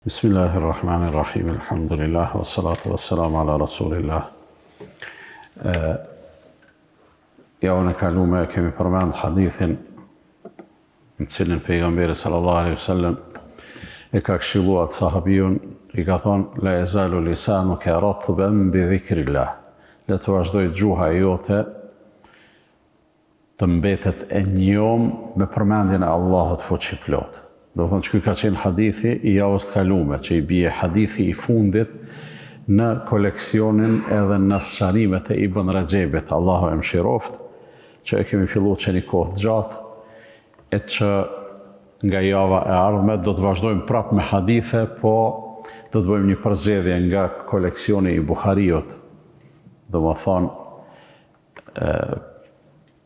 Bismillahirrahmanirrahim, alhamdulillah, wa salatu wa salamu ala rasulillah. Javën e kalume kemi përmend hadithin në cilin pejgamberi sallallahu alaihi wasallam e ka këshilluar sahabijun, i ka thonë la yazalu lisanuka ratban bi dhikrillah. Le të vazhdoj gjuha jote të mbetet e njom me përmendjen e Allahut fuqiplot. Do thonë që ky ka qenë hadithi i javës të kalume, që i bie hadithi i fundit në koleksionin edhe në sqarimet e Ibn Rajabit, Allahu e mëshiroft, që e kemi filluar që një kohë të gjatë, e që nga java e ardhme do të vazhdojmë prapë me hadithe, po do të bëjmë një përzgjedhje nga koleksioni i Buhariut, do më thonë,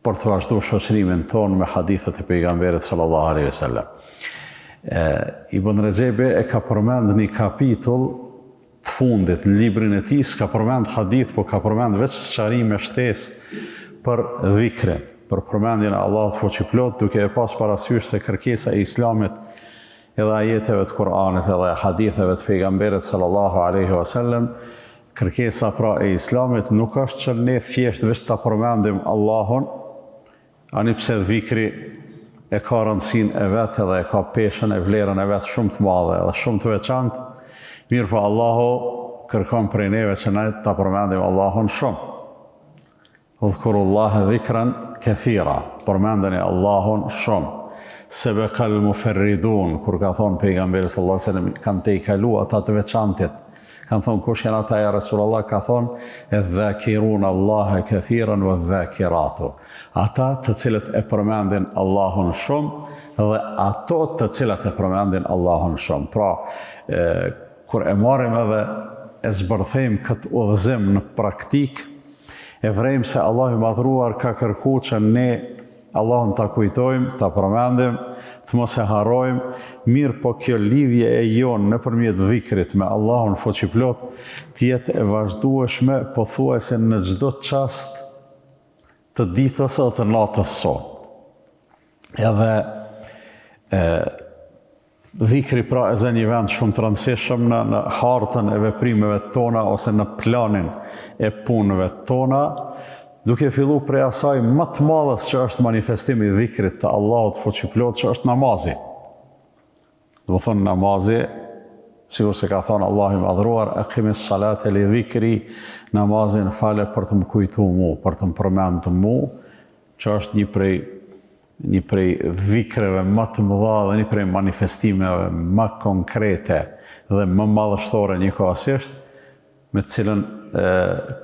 për të vazhduar shoqërimin tonë me hadithet e pejgamberit sallallahu alaihi wasallam. Ibn Rajabi e ka përmend një kapitull të fundit në librin e tij, s'ka përmend hadith, po ka përmend veç sqarime shtesë për dhikrin, për përmendjen e Allahut fuqiplot, duke e pas parasysh se kërkesa e Islamit, edhe ajeteve të Kur'anit, edhe haditheve të pejgamberit sallallahu alaihi wasallam, kërkesa pra e Islamit nuk është që ne thjesht veç ta përmendim Allahun, ani pse dhikri e ka rëndësinë e vetë edhe e ka peshën e vlerën e vetë shumë të madhe edhe shumë të veçantë, mirë po Allahu kërkon prej neve që ne ta përmendim Allahun shumë. Udhkurullaha dhikran kathira, përmendeni Allahun shumë. Sabaqal mufarridun, kur ka thonë pejgamberi sallallahu alaihi wasallam, kanë te i kalu ata të veçantit. Kanë thonë kush janë ata ja Rasulullah, ka thonë edh-dhakirun Allaha kathiran wa dhakiratu. Ata të cilët e përmendin Allahun shumë dhe ato të cilët e përmendin Allahun shumë. Pra, kur e marrim edhe e zbërthejmë këtë udhëzim në praktik, e vrejmë se Allah i madhruar ka kërku që ne Allahun ta kujtojmë, ta përmendim, të mos e harrojmë, mirë po kjo lidhje e jonë nëpërmjet dhikrit me Allahun fuqiplot të jetë e vazhdueshme pothuajse në çdo çast të ditës ose të natës son. Edhe dhikri pra e zë një vend shumë të rëndësishëm në hartën e veprimeve tona ose në planin e punëve tona, duke fillu prej asaj më të madhes që është manifestimi i dhikrit të Allahut fuqiplot, që është namazi. Do thonë namazi, sigur se ka thonë Allahu i madhruar, aqimis salate li dhikri, namazin fale për të më kujtu mu, për të më përmendur mu, që është një prej dhikreve më të mëdha dhe një prej manifestimeve më konkrete dhe më madhështore njëkohësisht, me të cilën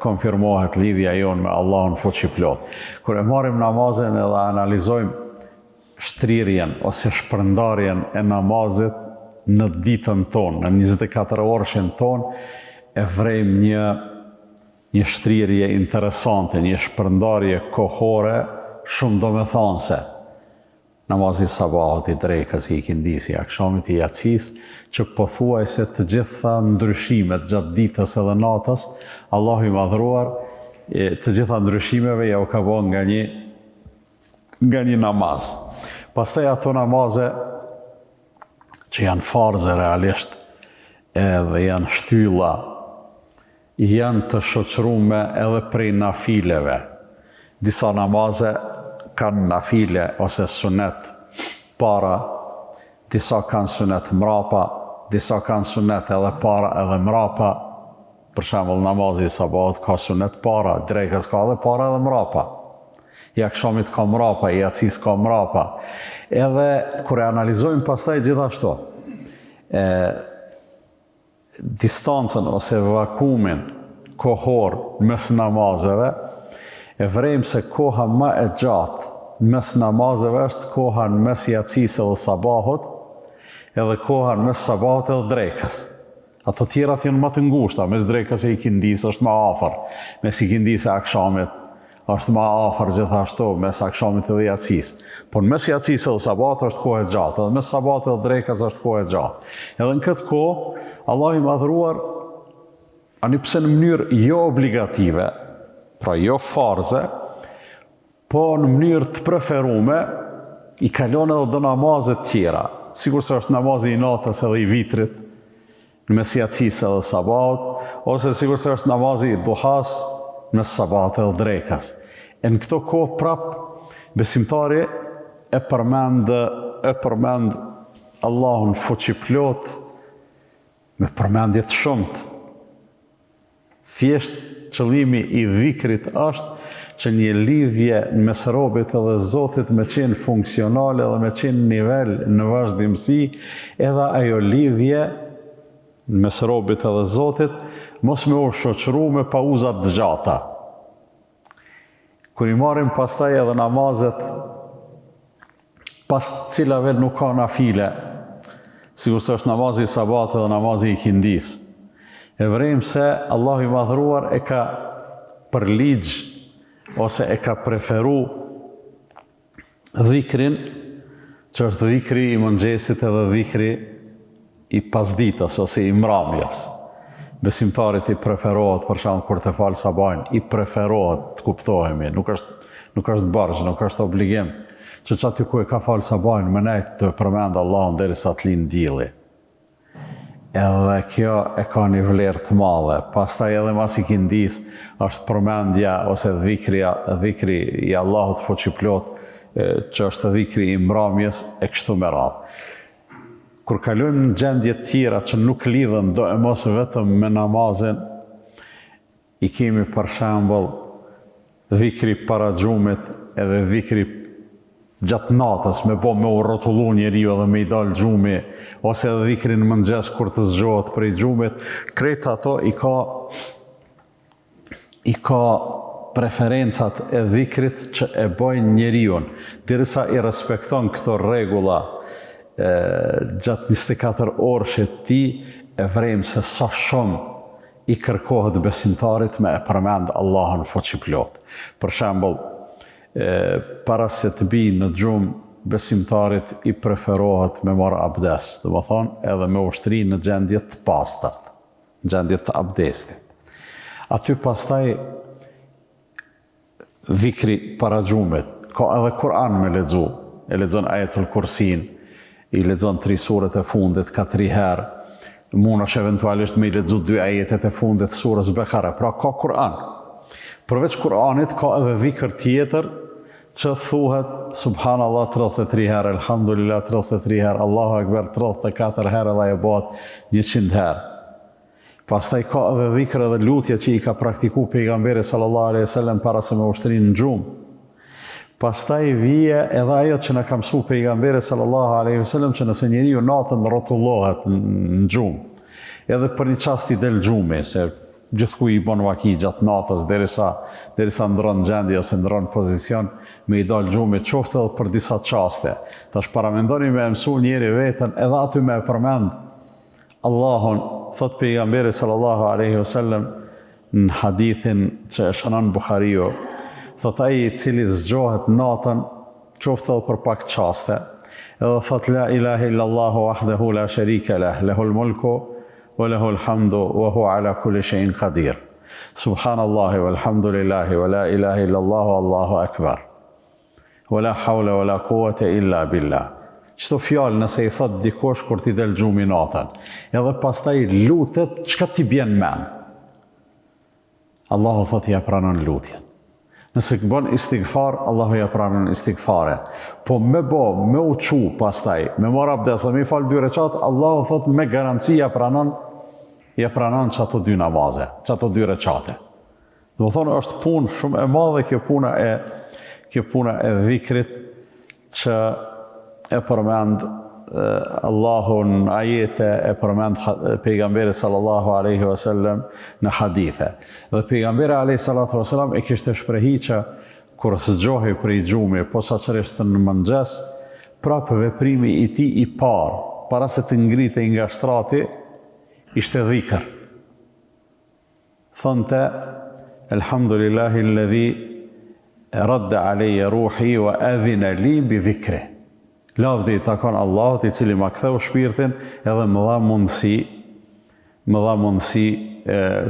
konfirmohet lidhja jonë me Allahun fuqiplot. Kur e marrim namazin edhe analizojmë shtrirjen ose shpërndarjen e namazit në ditën tonë, në 24 orëshin tonë, e vrejmë një shtrirje interesante, një shpërndarje kohore shumë domethënëse. Namazi sabahut, i drekës, i ikindis, i akşamit, i jacis, që pothuajse të gjitha ndryshimet gjatë ditës edhe natës, Allahu i madhruar, të gjitha ndryshimeve ja u ka bën nga një namaz. Pastaj ato namaze që janë farze realisht, edhe janë shtylla, janë të shoqërume edhe prej nafileve. Disa namaze kanë nafile ose sunet para, disa kanë sunet mrapa, disa kanë sunet edhe para edhe mrapa. Për shembull, namazi i sabahut ka sunet para, drekës ka edhe para edhe mrapa. I akşamit ka mrapa, i jacis ka mrapa. Edhe kur e analizojmë pastaj gjithashtu, distancën ose vakumin kohor mes namazeve, e vrejmë se koha më e gjatë mes namazeve është koha në mes jacisë dhe sabahut, edhe koha në mes sabahut edhe drekës. Ato tjerat janë më të ngushta, mes drekës e ikindis është më afër, mes ikindis e akşamit është më afër gjithashtu, mes akşamit edhe jacisë. Por mes jacisë edhe sabahut është kohë e gjatë, edhe mes sabahut edhe drekës është kohë e gjatë. Edhe në këtë kohë, Allah i madhruar, ani pse në mënyrë jo obligative, pra jo farze, po në mënyrë të preferume, i kalon edhe dhe namazet tjera. Sikur se është namazi i natës edhe i vitrit, në mes jacisë edhe sabaut, ose sigur se është namazi i duhas në sabat edhe drekës. E në këto kohë prap, besimtari e përmend Allahun fuqiplot me përmendje të shumt. Thjesht qëllimi i dhikrit është që një lidhje në mes robit edhe Zotit me qenë funksionale dhe me qenë nivel në vazhdimsi, edhe ajo lidhje në mes robit edhe Zotit mos me u shoqëru me pauzat të gjata. Kur i marrim pastaj edhe namazet pas cilave nuk ka nafile, sikur se është namazi i sabat dhe namazi i kindis. E vrejmë se Allahu i madhruar e ka për ligj ose e ka preferu dhikrin, që është dhikri i mëngjesit edhe dhikri i pasditas ose i mramjes. Besimtarit i preferohet, për shembull kur të fal sabajin, i preferohet, të kuptohemi, nuk është bargj, nuk është obligim, që aty ku e ka fal sabajin, më nejt të përmend Allahun derisa të lind dielli. Edhe kjo e ka një vlerë të madhe. Pastaj edhe mas i kindis është përmendja ose dhikri i Allahut fuqiplot, që është dhikri i mramjes e kështu me radhë. Kur kalojmë në gjendje të tjera që nuk lidhen do e mos vetëm me namazin, i kemi për shembull dhikri para xhumit edhe dhikri gjatë natës, me u rrotullu njeriu edhe me i dal xhumi, ose edhe dhikrin mëngjes kur të zgjohet prej xhumit, krejt ato i ka preferencat e dhikrit që e bojnë njeriu, derisa i respekton këto rregulla gjatë 24 orësh të tij, e vrejmë se sa shumë i kërkohet besimtarit me e përmend Allahun fuqiplot. Për shembull, para se të bi në gjumë, besimtarit i preferohet me marrë abdes, dhe më thonë edhe me ushtri në gjendje të pastërt, në gjendje të abdestit. Aty pastaj dhikri para gjumit, ka edhe Kur'an me lexu, e lexon Ajetul Kursin, i lexon 3 suret e fundit ka 3 herë, mundesh eventualisht me i lexu 2 ajetet e fundit surës Bekare, pra ka Kur'an. Përveç Kur'anit ka edhe dhikr tjetër që thuhet Subhanallah 33 herë, Elhamdulillah 33 herë, Allahu Akbar 34 herë dhe e bëhet 100 herë. Pastaj ka edhe dhikr edhe lutje që i ka praktiku pejgamberi sallallahu alaihi wasallam para se me ushtrin në gjumë. Pastaj vije edhe ajo që na ka mësuar pejgamberi sallallahu alaihi wasallam që nëse njeriu natën rrotullohet në gjumë, edhe për një çast i del gjumi, se gjithku i bën vaki gjatë natës derisa ndron gjendje ose ndron pozicion, me i dal gjumi qoftë edhe për disa çaste. Tash paramendoni me mësu njeri veten edhe aty me përmend Allahun, thot pejgamberi sallallahu alaihi wasallam në hadithin që e shënon Buhariu, thot ai i cili zgjohet natën qoftë edhe për pak çaste, edhe thot la ilaha illallah wahdahu la sharika lah, lahul mulku wa lahul hamdu wa huwa ala kulli shay'in qadir. Subhanallahi walhamdulillahi wa la ilaha illallah wallahu akbar. Wa la hawla wa la quwwata illa billah. Çto fjalë nëse i thot dikush kur ti del gjumi natën, edhe pastaj lutet, çka ti bjen men? Allahu thot ja pranon lutjen. Nëse bën istighfar, Allahu ja pranon istighfaren. Po me u çu pastaj, me marr abdes, me fal 2 recat, Allahu thot me garanci ja pranon çato 2 namaze, çato 2 recate. Do të thonë është punë shumë e madhe kjo puna e dhikrit që e përmend Allahun ajete, e përmend pejgamberi sallallahu alaihi wasallam në hadithe. Dhe pejgamberi alaihi salatu wasallam e kishte shprehi që kur zgjohej prej gjumi, posaçërisht në mëngjes, prapë veprimi i tij i parë, para se të ngritej nga shtrati, ishte dhikr. Thonte Elhamdulillahi alladhi radda alayya ruhi wa adhina li bi dhikri. Lavdi i takon Allahut i cili ma ktheu shpirtin edhe më dha mundësi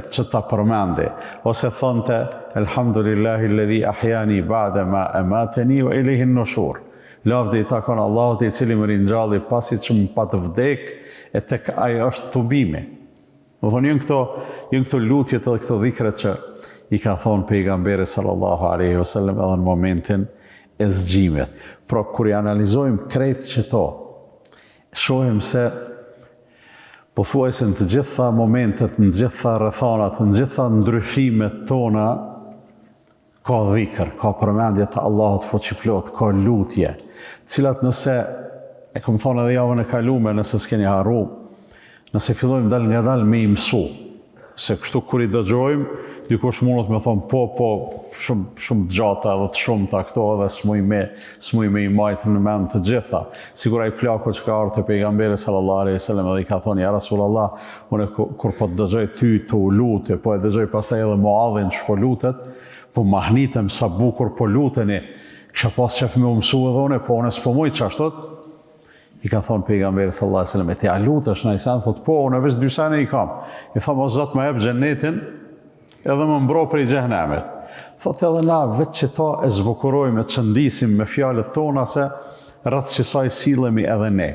që ta përmendi. Ose thonte Elhamdulillahi alladhi ahyani ba'da ma amatani wa ilayhi an-nushur. Lavdi i takon Allahut i cili më ringjalli pasi që më pat vdek, e tek ai është tubimi. Më thonë, jënë këto lutjet edhe këto dhikret që i ka thonë pejgamberi sallallahu alaihi wasallam edhe në momentin e zgjimet. Pra, kur i analizojmë krejt që to, shohim se pothuajse në të gjitha momentet, në të gjitha rrethanat, në të gjitha ndryshimet tona, ka dhikr, ka përmendje të Allahut fuqiplot, ka lutje, cilat nëse, e kom thonë edhe javën e kalume, nëse s'keni harru, nëse fillojmë dal nga dal me i mësu, se kështu kur i dëgjojmë, dikush mundot me thonë, po, shumë të gjata edhe të shumë të këto edhe s'muj me i majtë në mend të gjitha. Sigur ai plaku që ka ardhur te pejgamberi sallallahu alaihi wasallam edhe i ka thonë, ja Rasulallah, unë kur po të dëgjoj ty të u lutje, po e dëgjoj pastaj edhe Muadhin që po lutet, po mahnitem sa bukur po luteni, kisha pas qef me u mësu edhe une, po unë s'po mujt qashtot. I ka thonë pejgamberi sallallahu alaihi wasallam, e ti a lutesh në Isan? Thot, po, unë veç 2 sene i kam. I thamë, o Zot më jep xhenetin, edhe më mbro prej xhehenemit. Thot, edhe na veç që ta e zbukurojmë, e qëndisim me fjalët tona se rreth qësaj sillemi edhe ne.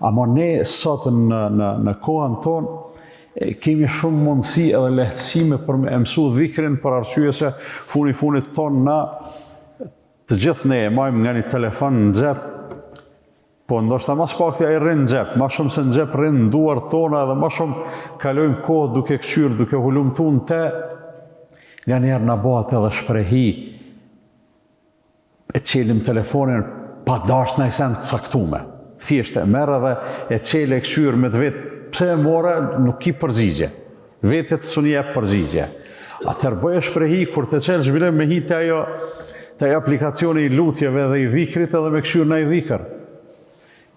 Ama ne sot në kohën tonë, kemi shumë mundësi edhe lehtësime për me mësu dhikrin për arsye se funit tonë na të gjithë ne e majmë nga një telefon në xhep, po ndoshta mas pakti ai rrin në xhep, ma shumë se në xhep rrin në duar tona edhe ma shumë kalojmë kohë duke këshyrë, duke hulumtuar te, nga njerë na bëhet edhe shprehi, e qelim telefonin pa dash në isen të caktume. Thjesht e merr edhe e qele e këshyrë me të vetë, pse e more, nuk ki përgjigje. Vetet s'u jep përgjigje. Atëherë bëje shprehi kur të qelë zhvillim me hitë te aplikacioni i lutjeve dhe i dhikrit edhe me këshyrë në i dhikër.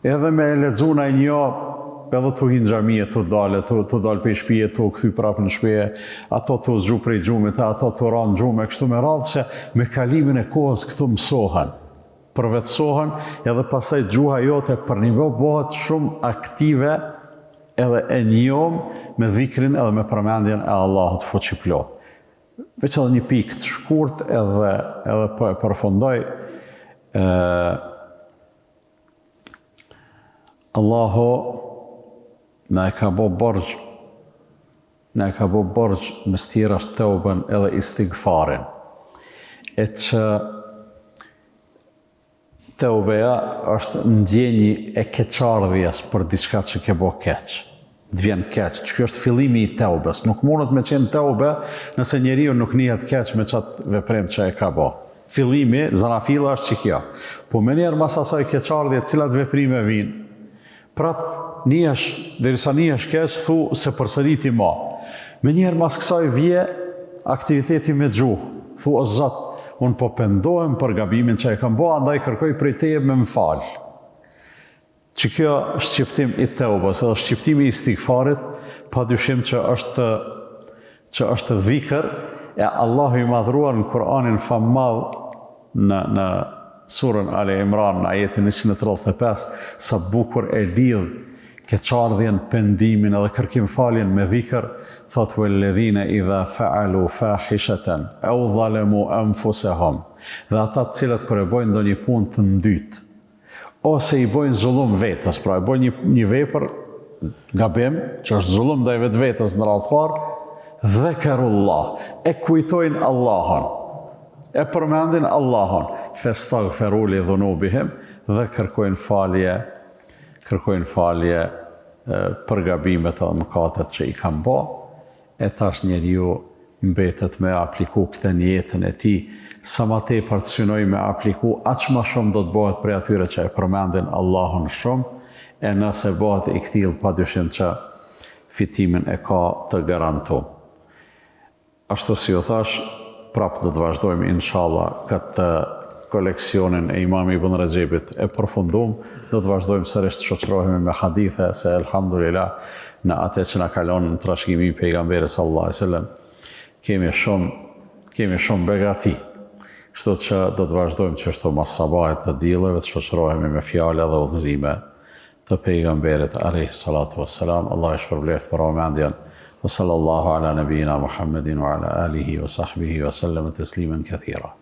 Edhe me lexu në një, edhe tu hinë xhamie, tu dalë për i shpije, tu këthy prapë në shpije, ato tu zgju prej gjumit, ato tu ranë gjume, kështu me radhë që me kalimin e kohës këtu mësohen, përvetësohen, edhe pastaj gjuha jote për një bëhet shumë aktive edhe e njom me dhikrin edhe me përmendjen e Allahut fuqiplot. Veç edhe një pikë të shkurt edhe po e përfundoj, Allahu na e ka bo borgj me stirash tauben edhe istighfarin. E që taubeja është ndjenji e keqardhjes për diçka që ke bo keq. Të vjen keq, që kjo është fillimi i taubes. Nuk mundet me qenë taube nëse njeriu nuk njihet keq me qatë veprem që e ka bo. Fillimi, zanafilla është që kjo. Po me njerë mas asaj keqardhje, cilat veprime vinë, prap derisa nihesh keq, thu se përsëriti ma. Me njerë mas kësaj vje aktiviteti me gjuhë. Thu, o Zot, unë po pendohem për gabimin që e kam bo, andaj kërkoj prej teje me më falë. Që kjo është shqiptim i teubës, edhe shqiptimi i istighfarit, pa dyshim që është dhikër, e Allahu i madhruar në Kur'anin famadh në surën Ale Imran, në ajetin 135, sa bukur e lidh keqardhjen, pendimin edhe kërkim faljen me dhikr, thot walladhina idha fa'alu fahishatan aw zalamu anfusahum. Dhe ata të cilët kur e bojnë ndonjë punë të ndyt, ose i bojnë zullum vetes, pra e bojnë një vepër gabim, që është zullum ndaj vetvetes në radhë parë, dhakarullah, e kujtojnë Allahun, e përmendin Allahun, fastaghfiru li dhunubihim, dhe kërkojnë falje për gabimet edhe mëkatet që i kanë bë, e tash njeriu mbetet me apliku këtë në jetën e tij, sa më tepër të synoj me apliku, aq më shumë do të bëhet prej atyre që e përmendin Allahun shumë, e nëse bëhet i ktill, padyshim që fitimin e ka të garantuar. Ashtu si u thash, prapë do të vazhdojmë inshallah këtë koleksionin e Imam Ibn Rajabit e përfundum, do të vazhdojmë sërish të shoqërohemi me hadithe, se elhamdulillah në atë që na kalon në trashëgimin e pejgamberit sallallahu alaihi wasallam kemi shumë begati. Kështu që do të vazhdojmë që ashtu mas sabahit të dielleve të shoqërohemi me fjala dhe udhëzime të pejgamberit alayhi salatu wassalam. Allah e shpërbleft për vëmendjen. Wa sallallahu ala nabiyina Muhammedin wa ala alihi wa sahbihi wa sallam tasliman kathira.